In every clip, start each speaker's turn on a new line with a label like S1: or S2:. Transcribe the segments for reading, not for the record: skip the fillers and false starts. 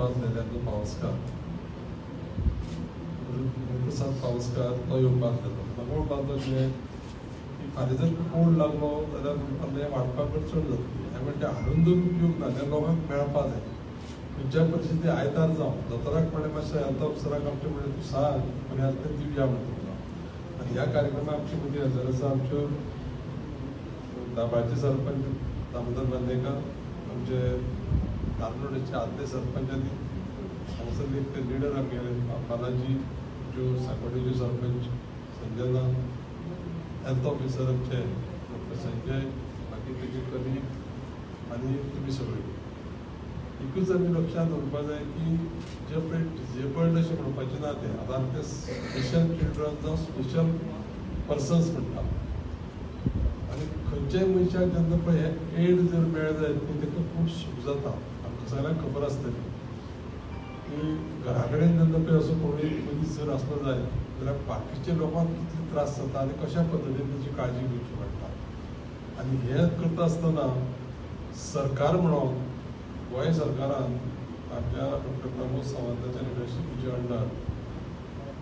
S1: बांधलेल्याचो पावसकार प्रसाद पावसकार तो येवन बांधलेलो कोण बांधले की फाल्यां जर कोण लागलो जाल्यार फाल्यां वाडपाक चड जातली हांवें म्हणटा हाडून जर उपयोग ना त्या लोकांक मेळपा जाय खंयच्याय परिस्थिती आयतार जावं दोतोराक म्हणलें मातशें हेल्थ ऑफिसराक आमचे म्हणलें तूं सांग कोणी आसा तें दिवया म्हणटा तुका आनी ह्या कार्यक्रमाक आमचे मदीं हजर आसा आमच्यो दाबाळचे सरपंच दामोदर बांदेकर आमचे धारनोडेचे आदले सरपंच आनी हांगासरले एक लिडर आमगेले बालाजी ज्यो सांकोडेचे सरपंच संजना हेल्थ ऑफिसर आमचे डॉक्टर संजय बाकी तेजे कलीग आनी तुमी सगळीं एकूच आमी लक्षांत दवरपाक जाय की जे पळय डिजेबल्ड अशें म्हणपाचें ना तें आतां ते स्पेशल चिल्ड्रन जावं स्पेशल पर्सन्स म्हणटा आनी खंयच्याय मनशाक जेन्ना पळय हे एड जर मेळ्ळें जायत न्ही ताका खूब सूख जाता आमकां सगळ्यांक खबर आसतली की घरा कडेन जेन्ना पळय असो कोणूय मनीस जर आसलो जाय जाल्यार बाकीच्या लोकांक कितले त्रास जाता आनी कशा पद्दतीन ताची काळजी घेवची पडटा आनी हें करता आसतना सरकार म्हणून गोंय सरकारान आपल्या डॉक्टर प्रमोद सावंताच्या लिडरशिपीच्या अंडर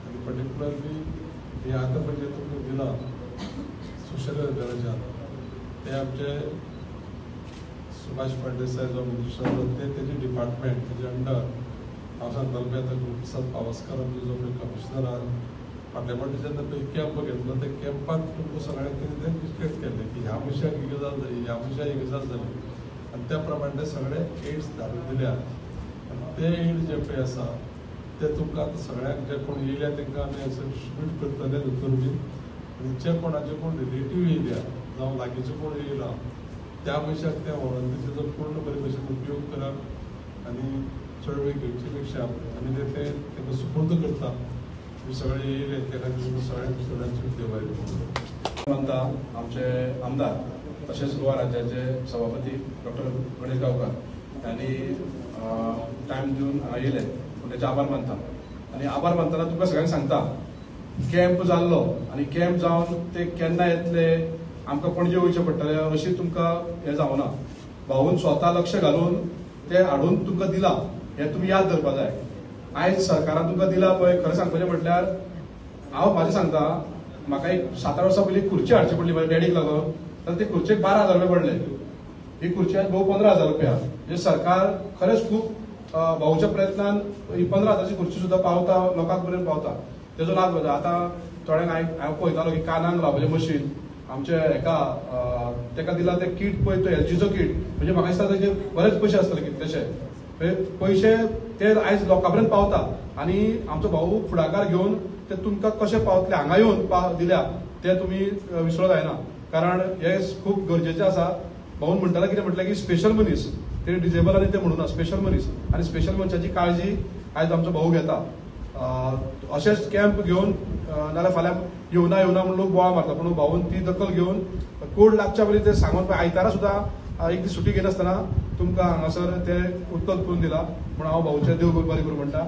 S1: आनी पर्टिक्युलरली हे आतां पळय तुमकां दिलां सोशल वेलफेअराच्यान ते आमचे सुभाष फळदेसाय जो मिनिस्टर ते तेजे डिपार्टमेंट तेजे अंडर हांव सांगतालो पळय आतां गुरुप्रसाद पावसकर आमचे जो पळय कमिशनर आहा फाटल्या फावटी जेन्ना पळय कॅम्प घेतलो त्या कॅम्पाक तुमकां सगळ्यांक कितें तें डिस्कस केल्लें की ह्या मनशाक ही गजाल जाली ह्या मनशाक ही गजाल जाली आनी त्या प्रमाणे ते सगळे एड्स धाडून दिल्यात आनी ते एड जे पळय आसा ते तुमकां आतां सगळ्यांक जे कोण येयल्या तांकां आमी डिस्ट्रिब्यूट करतले दोतोर बीन आनी जे कोणाचे कोण रिलेटीव येयल्या जावं लागींचो कोण येयला त्या मनशाक ते व्हरून तेजो पूर्ण बरे भशेन उपयोग करप आनी चड वेळ घेवचे पेक्षा आमी ते तांकां सुपूर्द करता तुमी सगळे येयले त्या खातीर तुमकां सगळ्यांचे देव
S2: म्हणटा आमचे आमदार तसेच गोवा राज्याचे सभापती डॉक्टर गणेश गांवकर यांनी टायम दिवन येयले त्याचे आभार मानता आणि आभार मानतना तुमकां सगळ्यांक सांगता कॅम्प जाल्लो आणि कॅम्प जावन ते केन्ना येतले आमकां पणजे वयचें पडटलें अशी तुमकां हें जावना भाऊन स्वता लक्ष घालून ते हाडून तुमकां दिलां हें तुमी याद दवरपाक जाय आयज सरकारान तुमकां दिलां पळय खरें सांगपाचें म्हटल्यार हांव म्हाजें सांगता म्हाका एक 7-8 वर्सां पयलीं खुर्ची हाडची पडली म्हाज्या डॅडीक लागून तर ते खुर्चेक 12,000 रुपये पडले ही खुर्ची आज भाऊ 15,000 रुपया म्हणजे सरकार खरेंच खूब भाऊच्या प्रयत्नान ही 15,000ची खुर्ची सुद्दां पावता लोकांक पर्यंत पावता तेजो लाभ जाता आतां थोड्यांक हांव पळयतालो की कानांक लावपाचें मशीन आमचे हेका तेका दिला ते किट पळय तो एलजीचो किट म्हणजे म्हाका दिसता तेजे बरेच पयशे आसतले कितलेशे पयशे ते आयज लोकां पर्यंत पावता आनी आमचो भाऊ फुडाकार घेवन ते तुमकां कशें पावतले हांगा येवन दिल्या ते तुमी विसरो जायना कारण हे खूप गरजेचें आसा भाऊन म्हणटाले कितें म्हटलें की स्पेशल मनीस ते डिजेबल आनी ते म्हणूना स्पेशल मनीस आनी स्पेशल मनशाची काळजी आयज आमचो भाऊ घेता अशेंच कॅम्प घेवन नाल्यार फाल्यां येवना म्हणून लोक बोवाळ मारता पूण भाऊन ती दखल घेवन कोड लागच्या पयलीं ते सांगून आयतारा सुद्दां एक दीस सुटी घेनासतना तुमकां हांगासर ते उत्तर करून दिला म्हूण हांव भाऊचे देव बरें करूं म्हणटा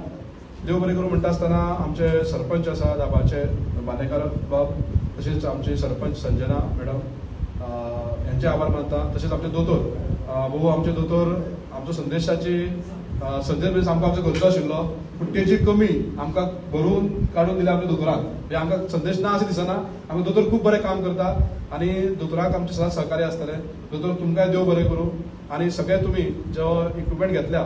S2: देव बरें करूं म्हणटा आसतना आमचे सरपंच आसा दाबाचे बांदेकर बाब तशेंच आमचे सरपंच संजना मॅडम यांचे आभार मानता तशेंच आमचे दोतोर भाऊ आमचे दोतोर आमचो संदेशाची संदेश म्हणजे आमकां आमचो गरजो आशिल्लो पूण तेजी कमी आमकां भरून काडून दिल्या आमच्या दोतोराक म्हणजे आमकां संदेश ना अशें दिसना आमकां दोतोर खूब बरें काम करता आनी दोतोराक आमचे सदांच सहकार्य आसतलें दोतोर तुमकांय देव बरें करूं आनी सगळे तुमी जो इक्विपमेंट घेतल्या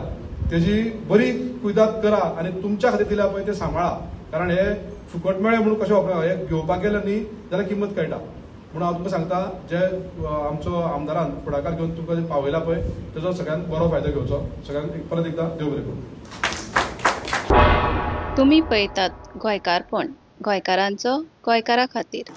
S2: तेजी बरी कुयदाद करा आनी तुमच्या खातीर दिल्या पळय ते सांबाळा कारण हे फुकट मेळ्ळे म्हणून कशें वापरप हे घेवपाक गेले न्ही जाल्यार किंमत कळटा म्हणून हांव तुमकां सांगता जे आमचो आमदारान फुडाकार घेवन तुमकां पावयला पळय तेजो सगळ्यांत बरो फायदो घेवचो सगळ्यांक परत एकदां देव बरें करूं.
S3: तुम्ही पळयतात गोंयकारपण गोंयकारांचो गोंयकारा खातीर.